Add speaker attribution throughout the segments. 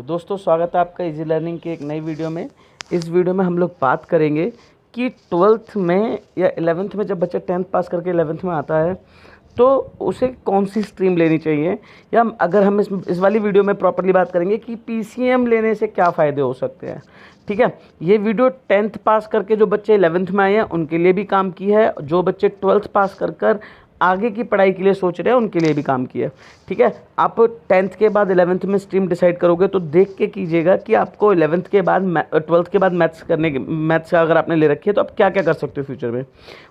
Speaker 1: दोस्तों स्वागत है आपका इजी लर्निंग की एक नई वीडियो में। इस वीडियो में हम लोग बात करेंगे कि 12th में या 11th में जब बच्चा 10th पास करके 11th में आता है तो उसे कौन सी स्ट्रीम लेनी चाहिए, या अगर हम इस वाली वीडियो में प्रॉपर्ली बात करेंगे कि पीसीएम लेने से क्या फ़ायदे हो सकते हैं। ठीक है, ये वीडियो 10th पास करके जो बच्चे 11th में आए हैं उनके लिए भी काम की है, जो बच्चे 12th पास कर आगे की पढ़ाई के लिए सोच रहे हैं उनके लिए भी काम की है। ठीक है, आप 10th के बाद 11th में स्ट्रीम डिसाइड करोगे तो देख के कीजिएगा कि आपको 11th के बाद 12th के बाद मैथ्स का अगर आपने ले रखी है तो आप क्या क्या कर सकते हो फ्यूचर में,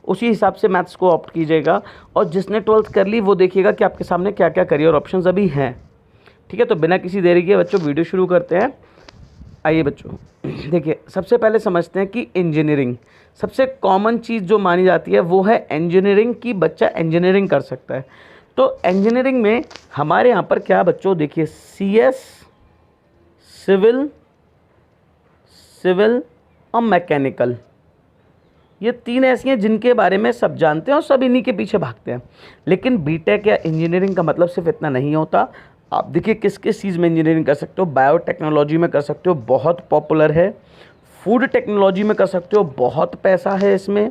Speaker 1: उसी हिसाब से मैथ्स को ऑप्ट कीजिएगा। और जिसने 12th कर ली वो देखिएगा कि आपके सामने क्या क्या करियर ऑप्शंस अभी हैं। ठीक है, तो बिना किसी देरी के बच्चों वीडियो शुरू करते हैं। आइए बच्चों, देखिए सबसे पहले समझते हैं कि इंजीनियरिंग सबसे कॉमन चीज़ जो मानी जाती है वो है इंजीनियरिंग की, बच्चा इंजीनियरिंग कर सकता है। तो इंजीनियरिंग में हमारे यहाँ पर क्या बच्चों, देखिए सीएस, सिविल और मैकेनिकल, ये तीन ऐसी हैं जिनके बारे में सब जानते हैं और सब इन्हीं के पीछे भागते हैं। लेकिन बीटेक या इंजीनियरिंग का मतलब सिर्फ इतना नहीं होता। आप देखिए किस किस चीज़ में इंजीनियरिंग कर सकते हो। बायोटेक्नोलॉजी में कर सकते हो, बहुत पॉपुलर है। फूड टेक्नोलॉजी में कर सकते हो, बहुत पैसा है इसमें।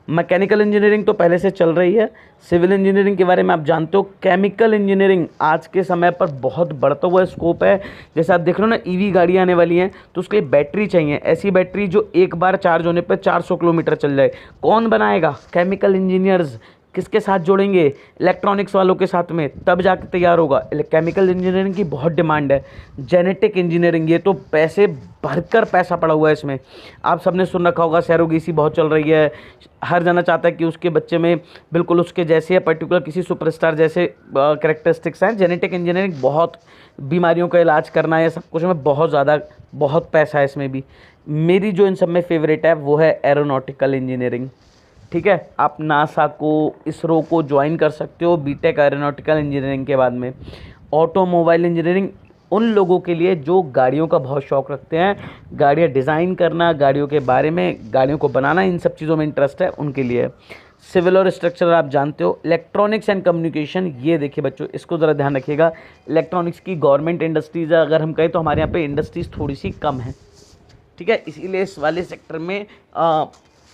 Speaker 1: मैकेनिकल इंजीनियरिंग तो पहले से चल रही है। सिविल इंजीनियरिंग के बारे में आप जानते हो। केमिकल इंजीनियरिंग आज के समय पर बहुत बढ़ता हुआ स्कोप है। जैसे आप देख रहे हो ना, ईवी गाड़ी आने वाली हैं तो उसके लिए बैटरी चाहिए, ऐसी बैटरी जो एक बार चार्ज होने पर 400 किलोमीटर चल जाए। कौन बनाएगा? Chemical engineers. किसके साथ जोड़ेंगे? इलेक्ट्रॉनिक्स वालों के साथ में, तब जाके तैयार होगा। केमिकल इंजीनियरिंग की बहुत डिमांड है। जेनेटिक इंजीनियरिंग, ये तो पैसे भरकर पैसा पड़ा हुआ है इसमें। आप सबने सुन रखा होगा, सैरोगेसी बहुत चल रही है। हर जना चाहता है कि उसके बच्चे में बिल्कुल उसके जैसे या पर्टिकुलर किसी सुपरस्टार जैसे कैरेक्टरिस्टिक्स हैं। जेनेटिक इंजीनियरिंग, बहुत बीमारियों का इलाज करना है, सब कुछ में बहुत पैसा है इसमें भी। मेरी जो इन सब में फेवरेट है वो है एरोनॉटिकल इंजीनियरिंग। ठीक है, आप नासा को, इसरो को ज्वाइन कर सकते हो बीटेक एरोनॉटिकल इंजीनियरिंग के बाद में। ऑटोमोबाइल इंजीनियरिंग उन लोगों के लिए जो गाड़ियों का बहुत शौक़ रखते हैं, गाड़ियाँ डिज़ाइन करना, गाड़ियों के बारे में, गाड़ियों को बनाना, इन सब चीज़ों में इंटरेस्ट है उनके लिए। सिविल और स्ट्रक्चर आप जानते हो। इलेक्ट्रॉनिक्स एंड कम्युनिकेशन, ये देखिए बच्चों, इसको ज़रा ध्यान रखिएगा। इलेक्ट्रॉनिक्स की गवर्नमेंट इंडस्ट्रीज़ अगर हम कहें तो हमारे यहाँ पे इंडस्ट्रीज़ थोड़ी सी कम है। ठीक है, इसीलिए इस वाले सेक्टर में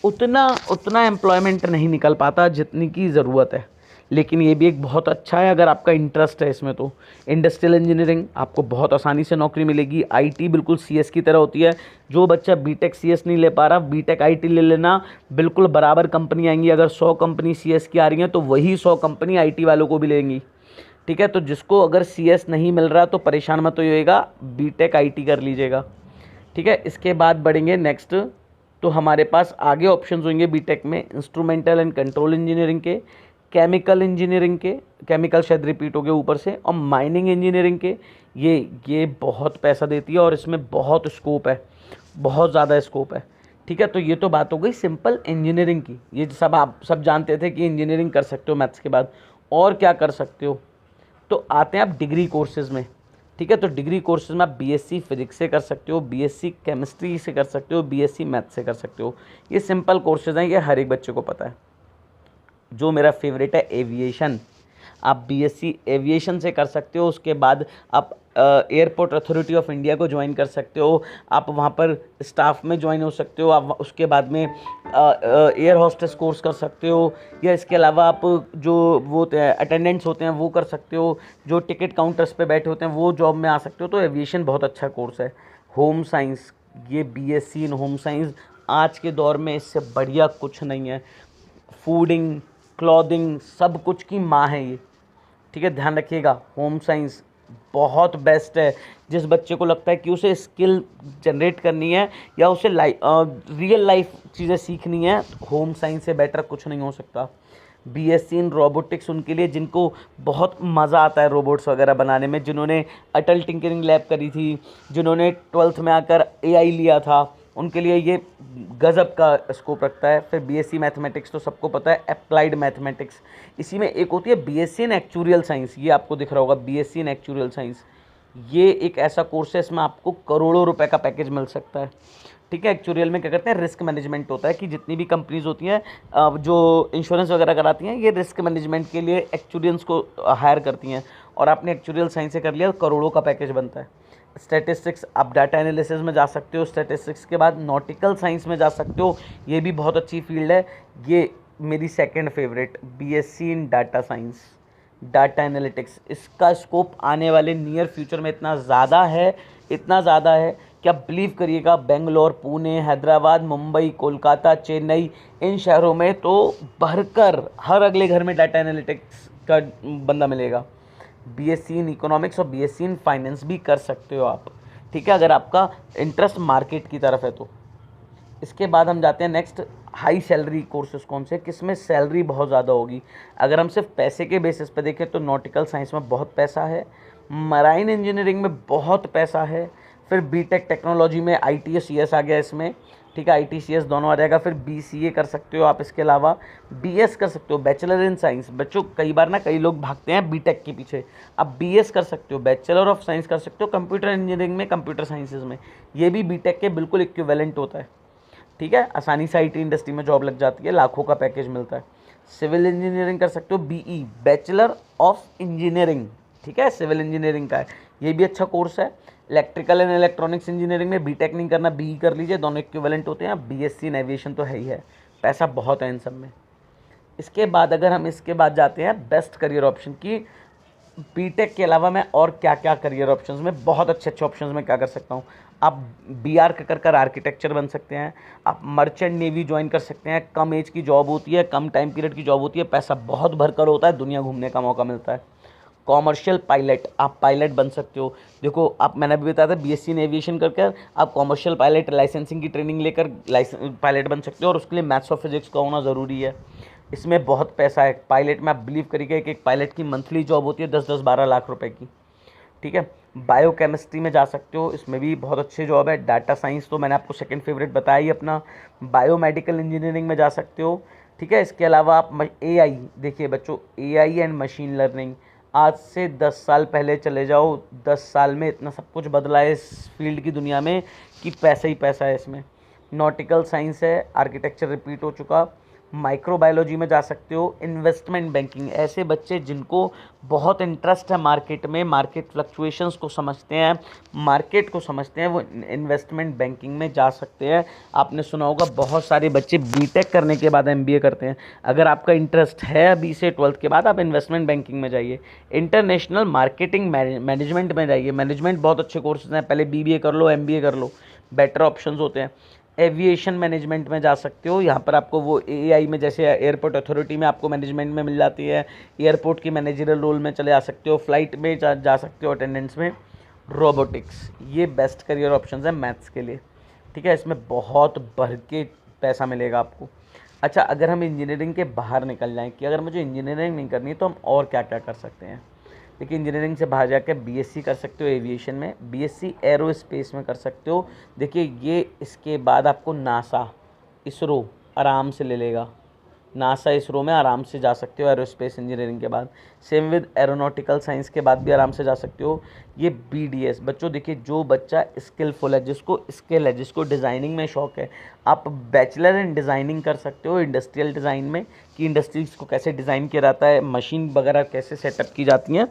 Speaker 1: उतना एम्प्लॉयमेंट नहीं निकल पाता जितनी की ज़रूरत है। लेकिन ये भी एक बहुत अच्छा है अगर आपका इंटरेस्ट है इसमें तो। इंडस्ट्रियल इंजीनियरिंग, आपको बहुत आसानी से नौकरी मिलेगी। आईटी बिल्कुल सीएस की तरह होती है। जो बच्चा बीटेक सीएस नहीं ले पा रहा, बीटेक आईटी ले लेना, बिल्कुल बराबर कंपनी आएंगी। अगर 100 कंपनी सीएस की आ रही हैं तो वही 100 कंपनी आईटी वालों को भी लेंगी। ठीक है, तो जिसको अगर सीएस नहीं मिल रहा तो परेशान मत होइएगा, बीटेक आईटी कर लीजिएगा। ठीक है, इसके बाद बढ़ेंगे नेक्स्ट। तो हमारे पास आगे ऑप्शंस होंगे बीटेक में इंस्ट्रूमेंटल एंड कंट्रोल इंजीनियरिंग के, केमिकल इंजीनियरिंग के, केमिकल शायद रिपीट हो गए ऊपर से, और माइनिंग इंजीनियरिंग के। ये बहुत पैसा देती है और इसमें बहुत स्कोप है, बहुत ज़्यादा स्कोप है। ठीक है, तो ये तो बात हो गई सिंपल इंजीनियरिंग की। ये सब आप सब जानते थे कि इंजीनियरिंग कर सकते हो मैथ्स के बाद। और क्या कर सकते हो, तो आते हैं आप डिग्री कोर्सेज़ में। ठीक है, तो डिग्री कोर्सेज में आप बीएससी फिजिक्स से कर सकते हो, बीएससी केमिस्ट्री से कर सकते हो, बीएससी मैथ से कर सकते हो। ये सिंपल कोर्सेज हैं, ये हर एक बच्चे को पता है। जो मेरा फेवरेट है एविएशन, आप बीएससी एविएशन से कर सकते हो। उसके बाद आप एयरपोर्ट अथॉरिटी ऑफ इंडिया को ज्वाइन कर सकते हो, आप वहाँ पर स्टाफ में ज्वाइन हो सकते हो। आप उसके बाद में एयर होस्टेस कोर्स कर सकते हो, या इसके अलावा आप जो वो अटेंडेंट्स होते हैं वो कर सकते हो, जो टिकट काउंटर्स पे बैठे होते हैं वो जॉब में आ सकते हो। तो एविएशन बहुत अच्छा कोर्स है। होम साइंस, ये बीएससी इन होम साइंस आज के दौर में इससे बढ़िया कुछ नहीं है। फूडिंग, क्लॉथिंग, सब कुछ की माँ है ये। ठीक है, ध्यान रखिएगा, होम साइंस बहुत बेस्ट है। जिस बच्चे को लगता है कि उसे स्किल जनरेट करनी है या उसे रियल लाइफ चीज़ें सीखनी है, होम साइंस से बेटर कुछ नहीं हो सकता। बीएससी इन रोबोटिक्स उनके लिए जिनको बहुत मज़ा आता है रोबोट्स वगैरह बनाने में, जिन्होंने अटल टिंकरिंग लैब करी थी, जिन्होंने 12th में आकर एआई लिया था, उनके लिए ये गज़ब का स्कोप रखता है। फिर बीएससी मैथमेटिक्स तो सबको पता है, अप्लाइड मैथमेटिक्स। इसी में एक होती है बीएससी इन एक्चुरियल साइंस, ये आपको दिख रहा होगा, बीएससी इन एक्चुरियल साइंस। ये एक ऐसा कोर्स है, इसमें आपको करोड़ों रुपए का पैकेज मिल सकता है। ठीक है, एक्चुरियल में क्या करते हैं, रिस्क मैनेजमेंट होता है कि जितनी भी कंपनीज होती हैं जो इंश्योरेंस वगैरह कराती हैं, ये रिस्क मैनेजमेंट के लिए एक्चुरियंस को हायर करती हैं। और आपने एक्चुरियल साइंस से कर लिया, करोड़ों का पैकेज बनता है। स्टैटिस्टिक्स आप डाटा एनालिसिस में जा सकते हो, स्टैटिस्टिक्स के बाद नॉटिकल साइंस में जा सकते हो, ये भी बहुत अच्छी फील्ड है। ये मेरी second favourite BSc in data science, data analytics. इसका स्कोप आने वाले नियर फ्यूचर में इतना ज़्यादा है, इतना ज़्यादा है कि आप बिलीव करिएगा, बेंगलोर, पुणे, हैदराबाद, मुंबई, कोलकाता, चेन्नई, इन शहरों में तो भरकर हर अगले घर में डाटा एनालिटिक्स का बंदा मिलेगा। बीएससी इन इकोनॉमिक्स और बीएससी इन फाइनेंस भी कर सकते हो आप, ठीक है, अगर आपका इंटरेस्ट मार्केट की तरफ है तो। इसके बाद हम जाते हैं नेक्स्ट, हाई सैलरी कोर्सेज कौन से, किसमें सैलरी बहुत ज़्यादा होगी। अगर हम सिर्फ पैसे के बेसिस पे देखें तो नॉटिकल साइंस में बहुत पैसा है, मराइन इंजीनियरिंग में बहुत पैसा है, फिर बीटेक टेक्नोलॉजी में आईटी और सीएस आ गया इसमें, ठीक है, आईटी सीएस दोनों आ जाएगा। फिर बीसीए कर सकते हो आप, इसके अलावा बीएस कर सकते हो, बैचलर इन साइंस। बच्चों कई बार ना कई लोग भागते हैं बीटेक के पीछे, आप बीएस कर सकते हो, बैचलर ऑफ साइंस कर सकते हो कंप्यूटर इंजीनियरिंग में, कंप्यूटर साइंसेज में, ये भी बीटेक के बिल्कुल इक्विवेलेंट होता है, ठीक है, आसानी से आईटी इंडस्ट्री में जॉब लग जाती है, लाखों का पैकेज मिलता है। सिविल इंजीनियरिंग कर सकते हो, बीई बैचलर ऑफ इंजीनियरिंग, ठीक है, सिविल इंजीनियरिंग का है, ये भी अच्छा कोर्स है। इलेक्ट्रिकल एंड इलेक्ट्रॉनिक्स इंजीनियरिंग में बीटेक नहीं करना, बीई कर लीजिए, दोनों इक्विवेलेंट होते हैं। बीएससी इन एविएशन तो है ही है, पैसा बहुत है इन सब में। इसके बाद अगर हम इसके बाद जाते हैं बेस्ट करियर ऑप्शन की, बीटेक के अलावा मैं और क्या क्या करियर ऑप्शंस में, बहुत अच्छे अच्छे ऑप्शंस में क्या कर सकता हूँ। आप बीआर कर आर्किटेक्चर बन सकते हैं, आप मर्चेंट नेवी ज्वाइन कर सकते हैं, कम एज की जॉब होती है, कम टाइम पीरियड की जॉब होती है, पैसा बहुत भरकर होता है, दुनिया घूमने का मौका मिलता है। कॉमर्शियल पायलट, आप पायलट बन सकते हो। देखो आप, मैंने अभी बताया था बीएससी इन एविएशन करके आप कॉमर्शियल पायलट लाइसेंसिंग की ट्रेनिंग लेकर पायलट बन सकते हो, और उसके लिए मैथ्स और फिजिक्स का होना ज़रूरी है। इसमें बहुत पैसा है पायलट में, आप बिलीव करिए कि एक पायलट की मंथली जॉब होती है 10-12 लाख रुपए की, ठीक है। बायोकेमिस्ट्री में जा सकते हो, इसमें भी बहुत अच्छी जॉब है। डाटा साइंस तो मैंने आपको सेकंड फेवरेट बताया ही अपना। बायोमेडिकल इंजीनियरिंग में जा सकते हो, ठीक है। इसके अलावा आप एआई, देखिए बच्चों, एआई एंड मशीन लर्निंग, आज से 10 साल पहले चले जाओ, 10 साल में इतना सब कुछ बदला है इस फील्ड की दुनिया में कि पैसा ही पैसा है इसमें। नॉटिकल साइंस है, आर्किटेक्चर रिपीट हो चुका। माइक्रोबायोलॉजी में जा सकते हो। इन्वेस्टमेंट बैंकिंग, ऐसे बच्चे जिनको बहुत इंटरेस्ट है मार्केट में, मार्केट फ्लक्चुएशंस को समझते हैं, मार्केट को समझते हैं, वो इन्वेस्टमेंट बैंकिंग में जा सकते हैं। आपने सुना होगा बहुत सारे बच्चे बीटेक करने के बाद एमबीए करते हैं। अगर आपका इंटरेस्ट है अभी से 12th के बाद, आप इन्वेस्टमेंट बैंकिंग में जाइए। इंटरनेशनल मार्केटिंग मैनेजमेंट में जाइए, मैनेजमेंट बहुत अच्छे कोर्सेज हैं, पहले बीबीए कर लो, एमबीए कर लो, बेटर ऑप्शंस होते हैं। एविएशन मैनेजमेंट में जा सकते हो, यहाँ पर आपको वो एआई में, जैसे एयरपोर्ट अथॉरिटी में आपको मैनेजमेंट में मिल जाती है, एयरपोर्ट की मैनेजरल रोल में चले जा सकते हो, फ्लाइट में जा सकते हो अटेंडेंस में। रोबोटिक्स, ये बेस्ट करियर ऑप्शंस हैं मैथ्स के लिए, ठीक है, इसमें बहुत भर के पैसा मिलेगा आपको। अच्छा, अगर हम इंजीनियरिंग के बाहर निकल जाएँ कि अगर मुझे इंजीनियरिंग नहीं करनी तो हम और क्या क्या कर सकते हैं। देखिए, इंजीनियरिंग से बाहर जाकर बीएससी कर सकते हो एविएशन में, बीएससी एरोस्पेस में कर सकते हो। देखिए ये, इसके बाद आपको नासा, इसरो आराम से ले लेगा, नासा इसरो में आराम से जा सकते हो एरोस्पेस इंजीनियरिंग के बाद। सेम विद एरोनॉटिकल साइंस के बाद भी आराम से जा सकते हो। ये बीडीएस, बच्चों देखिए जो बच्चा स्किलफुल है, जिसको स्किल है, जिसको डिज़ाइनिंग में शौक है, आप बैचलर इन डिज़ाइनिंग कर सकते हो इंडस्ट्रियल डिज़ाइन में, कि इंडस्ट्रीज को कैसे डिज़ाइन किया जाता है, मशीन वगैरह कैसे सेटअप की जाती हैं।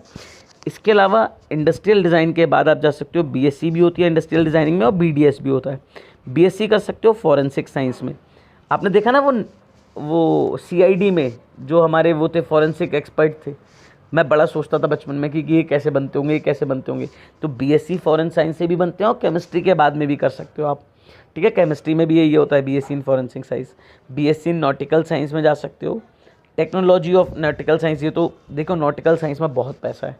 Speaker 1: इसके अलावा इंडस्ट्रियल डिज़ाइन के बाद आप जा सकते हो, बीएससी भी होती है इंडस्ट्रियल डिज़ाइनिंग में और बीडीएस भी होता है। बीएससी कर सकते हो फॉरेंसिक साइंस में। आपने देखा ना वो सीआईडी में जो हमारे वो थे फॉरेंसिक एक्सपर्ट थे, मैं बड़ा सोचता था बचपन में कि ये कैसे बनते होंगे, ये कैसे बनते होंगे। तो बीएससी फॉरेन साइंस से भी बनते हैं और केमिस्ट्री के बाद में भी कर सकते हो आप, ठीक है। केमिस्ट्री में भी यही होता है, BSc in forensic science. BSc in nautical science में जा सकते हो। टेक्नोलॉजी ऑफ नॉटिकल साइंस, ये तो देखो नॉटिकल साइंस में बहुत पैसा है,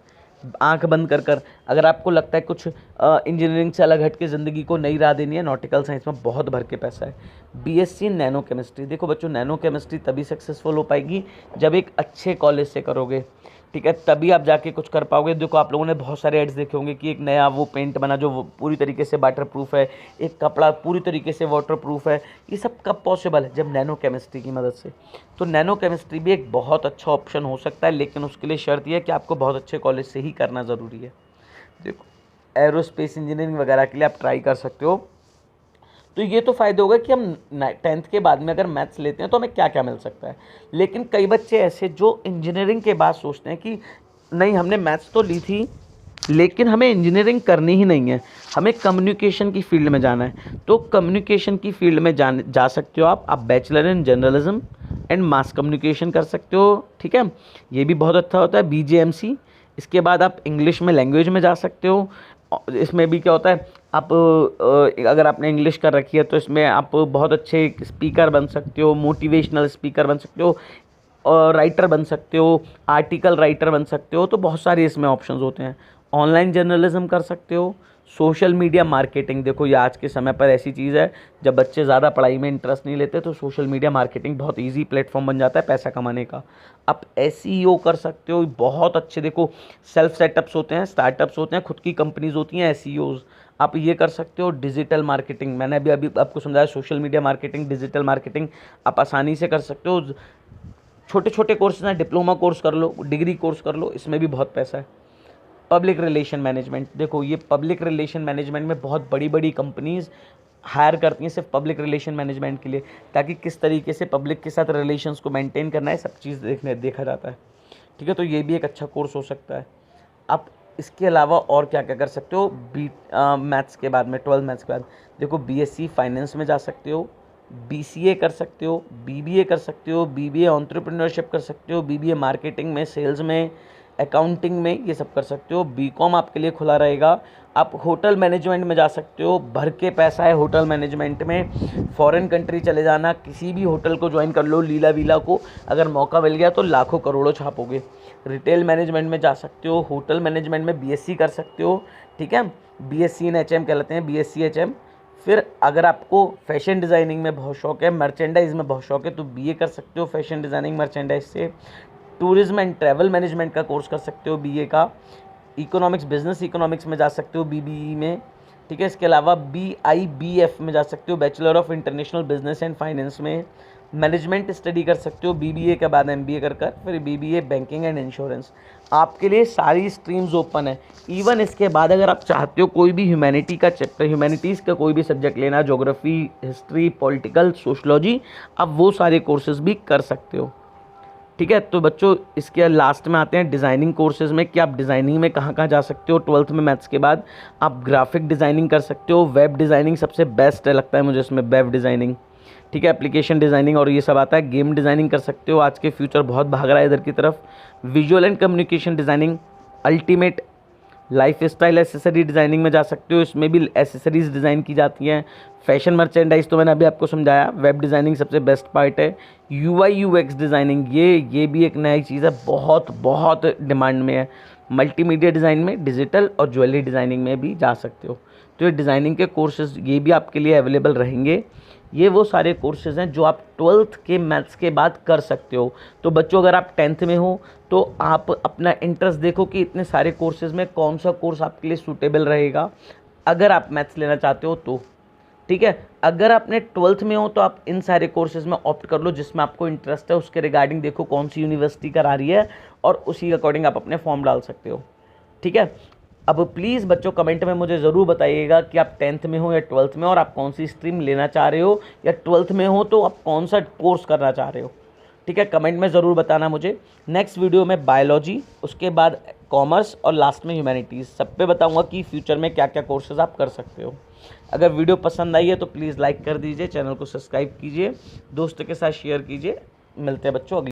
Speaker 1: आंख बंद कर अगर आपको लगता है कुछ इंजीनियरिंग से अलग हट के ज़िंदगी को नई राह देनी है, नॉटिकल साइंस में बहुत भर के पैसा है। बीएससी नैनो केमिस्ट्री, देखो बच्चों नैनो केमिस्ट्री तभी सक्सेसफुल हो पाएगी जब एक अच्छे कॉलेज से करोगे, ठीक है, तभी आप जाके कुछ कर पाओगे। देखो आप लोगों ने बहुत सारे एड्स देखे होंगे कि एक नया वो पेंट बना जो पूरी तरीके से वाटर प्रूफ है, एक कपड़ा पूरी तरीके से वाटर प्रूफ है। ये सब कब पॉसिबल है? जब नैनो केमिस्ट्री की मदद से। तो नैनो केमिस्ट्री भी एक बहुत अच्छा ऑप्शन हो सकता है, लेकिन उसके लिए शर्त यह है कि आपको बहुत अच्छे कॉलेज से ही करना ज़रूरी है। देखो एरोस्पेस इंजीनियरिंग वगैरह के लिए आप ट्राई कर सकते हो। तो ये तो फ़ायदे होगा कि हम 10th के बाद में अगर मैथ्स लेते हैं तो हमें क्या क्या मिल सकता है। लेकिन कई बच्चे ऐसे जो इंजीनियरिंग के बाद सोचते हैं कि नहीं, हमने मैथ्स तो ली थी लेकिन हमें इंजीनियरिंग करनी ही नहीं है, हमें कम्युनिकेशन की फील्ड में जाना है, तो कम्युनिकेशन की फील्ड में जा सकते हो आप bachelor in journalism and mass communication कर सकते हो, ठीक है। ये भी बहुत अच्छा होता है, BJMC। इसके बाद आप इंग्लिश में लैंग्वेज में जा सकते हो। इसमें भी क्या होता है, आप अगर आपने इंग्लिश कर रखी है तो इसमें आप बहुत अच्छे स्पीकर बन सकते हो, मोटिवेशनल स्पीकर बन सकते हो, और राइटर बन सकते हो, आर्टिकल राइटर बन सकते हो। तो बहुत सारे इसमें ऑप्शंस होते हैं। ऑनलाइन जर्नलिज्म कर सकते हो, सोशल मीडिया मार्केटिंग। देखो ये आज के समय पर ऐसी चीज़ है, जब बच्चे ज़्यादा पढ़ाई में इंटरेस्ट नहीं लेते तो सोशल मीडिया मार्केटिंग बहुत इजी प्लेटफॉर्म बन जाता है पैसा कमाने का। आप SEO कर सकते हो, बहुत अच्छे। देखो सेल्फ सेटअप्स होते हैं, स्टार्टअप्स होते हैं, खुद की कंपनीज होती हैं, SEOs आप ये कर सकते हो। डिजिटल मार्केटिंग मैंने अभी आपको समझाया, social media marketing, digital marketing आप आसानी से कर सकते हो। छोटे छोटे कोर्सेज हैं, डिप्लोमा कोर्स कर लो, डिग्री कोर्स कर लो, इसमें भी बहुत पैसा है। पब्लिक रिलेशन मैनेजमेंट, देखो ये पब्लिक रिलेशन मैनेजमेंट में बहुत बड़ी बड़ी कंपनीज हायर करती हैं सिर्फ पब्लिक रिलेशन मैनेजमेंट के लिए, ताकि किस तरीके से पब्लिक के साथ रिलेशंस को मेंटेन करना है, सब चीज़ देखा जाता है, ठीक है। तो ये भी एक अच्छा कोर्स हो सकता है। आप इसके अलावा और क्या क्या कर सकते हो, मैथ्स के बाद में, 12 मैथ्स के बाद देखो BSc फाइनेंस में जा सकते हो, BCA कर सकते हो, BBA कर सकते हो, BBA एंटरप्रेन्योरशिप कर सकते हो, BBA मार्केटिंग में, सेल्स में, अकाउंटिंग में, ये सब कर सकते हो। BCom आपके लिए खुला रहेगा। आप होटल मैनेजमेंट में जा सकते हो, भर के पैसा है होटल मैनेजमेंट में। फॉरेन कंट्री चले जाना, किसी भी होटल को ज्वाइन कर लो, लीला वीला को, अगर मौका मिल गया तो लाखों करोड़ों छापोगे। रिटेल मैनेजमेंट में जा सकते हो, होटल मैनेजमेंट में BSc कर सकते हो, ठीक है। BSc इन HM कहलाते हैं, BSc HM। फिर अगर आपको फैशन डिज़ाइनिंग में बहुत शौक है, मर्चेंडाइज में बहुत शौक है, तो BA कर सकते हो फैशन डिज़ाइनिंग मर्चेंडाइज से। टूरिज्म एंड ट्रैवल मैनेजमेंट का कोर्स कर सकते हो BA का। इकोनॉमिक्स, बिजनेस इकोनॉमिक्स में जा सकते हो BBE में, ठीक है। इसके अलावा BIBF में जा सकते हो, bachelor of international business and finance में। मैनेजमेंट स्टडी कर सकते हो BBA के बाद MBA कर फिर BBA बैंकिंग एंड इंश्योरेंस। आपके लिए सारी स्ट्रीम्स ओपन है। इवन इसके बाद अगर आप चाहते हो कोई भी ह्यूमैनिटी का चैप्टर, ह्यूमैनिटीज़ का कोई भी सब्जेक्ट लेना, ज्योग्राफी, हिस्ट्री, पॉलिटिकल, सोशलॉजी, आप वो सारे कोर्सेज भी कर सकते हो, ठीक है। तो बच्चों इसके लास्ट में आते हैं डिज़ाइनिंग कोर्सेज में, कि आप डिज़ाइनिंग में कहाँ कहाँ जा सकते हो। 12th में मैथ्स के बाद आप ग्राफिक डिज़ाइनिंग कर सकते हो, वेब डिज़ाइनिंग सबसे बेस्ट है लगता है मुझे इसमें, वेब डिज़ाइनिंग, ठीक है। एप्लीकेशन डिज़ाइनिंग और ये सब आता है। गेम डिज़ाइनिंग कर सकते हो, आज के फ्यूचर बहुत भाग रहा है इधर की तरफ। Visual and communication designing, ultimate life style accessory designing में जा सकते हो, इसमें भी एसेसरीज डिज़ाइन की जाती हैं। फैशन मर्चेंडाइज तो मैंने अभी आपको समझाया। वेब डिज़ाइनिंग सबसे बेस्ट पार्ट है। UI UX डिज़ाइनिंग, ये भी एक नई चीज़ है, बहुत बहुत डिमांड में है। मल्टीमीडिया डिज़ाइन में, डिजिटल और ज्वेलरी डिज़ाइनिंग में भी जा सकते हो। तो ये डिज़ाइनिंग के कोर्सेज ये भी आपके लिए अवेलेबल रहेंगे। ये वो सारे कोर्सेज़ हैं जो आप 12th के मैथ्स के बाद कर सकते हो। तो बच्चों अगर आप 10th में हो तो आप अपना इंटरेस्ट देखो कि इतने सारे कोर्सेज़ में कौन सा कोर्स आपके लिए सूटेबल रहेगा, अगर आप मैथ्स लेना चाहते हो तो, ठीक है। अगर आपने 12th में हो तो आप इन सारे कोर्सेज़ में ऑप्ट कर लो जिसमें आपको इंटरेस्ट है, उसके रिगार्डिंग देखो कौन सी यूनिवर्सिटी करा रही है और उसी के अकॉर्डिंग आप अपने फॉर्म डाल सकते हो, ठीक है। अब प्लीज़ बच्चों कमेंट में मुझे ज़रूर बताइएगा कि आप 10th में हो या 12th में, और आप कौन सी स्ट्रीम लेना चाह रहे हो, या 12th में हो तो आप कौन सा कोर्स करना चाह रहे हो, ठीक है। कमेंट में ज़रूर बताना मुझे। नेक्स्ट वीडियो में बायोलॉजी, उसके बाद कॉमर्स और लास्ट में ह्यूमैनिटीज़, सब पे बताऊंगा कि फ्यूचर में क्या क्या कोर्सेज आप कर सकते हो। अगर वीडियो पसंद आई है तो प्लीज़ लाइक कर दीजिए, चैनल को सब्सक्राइब कीजिए, दोस्तों के साथ शेयर कीजिए। मिलते हैं बच्चों अगली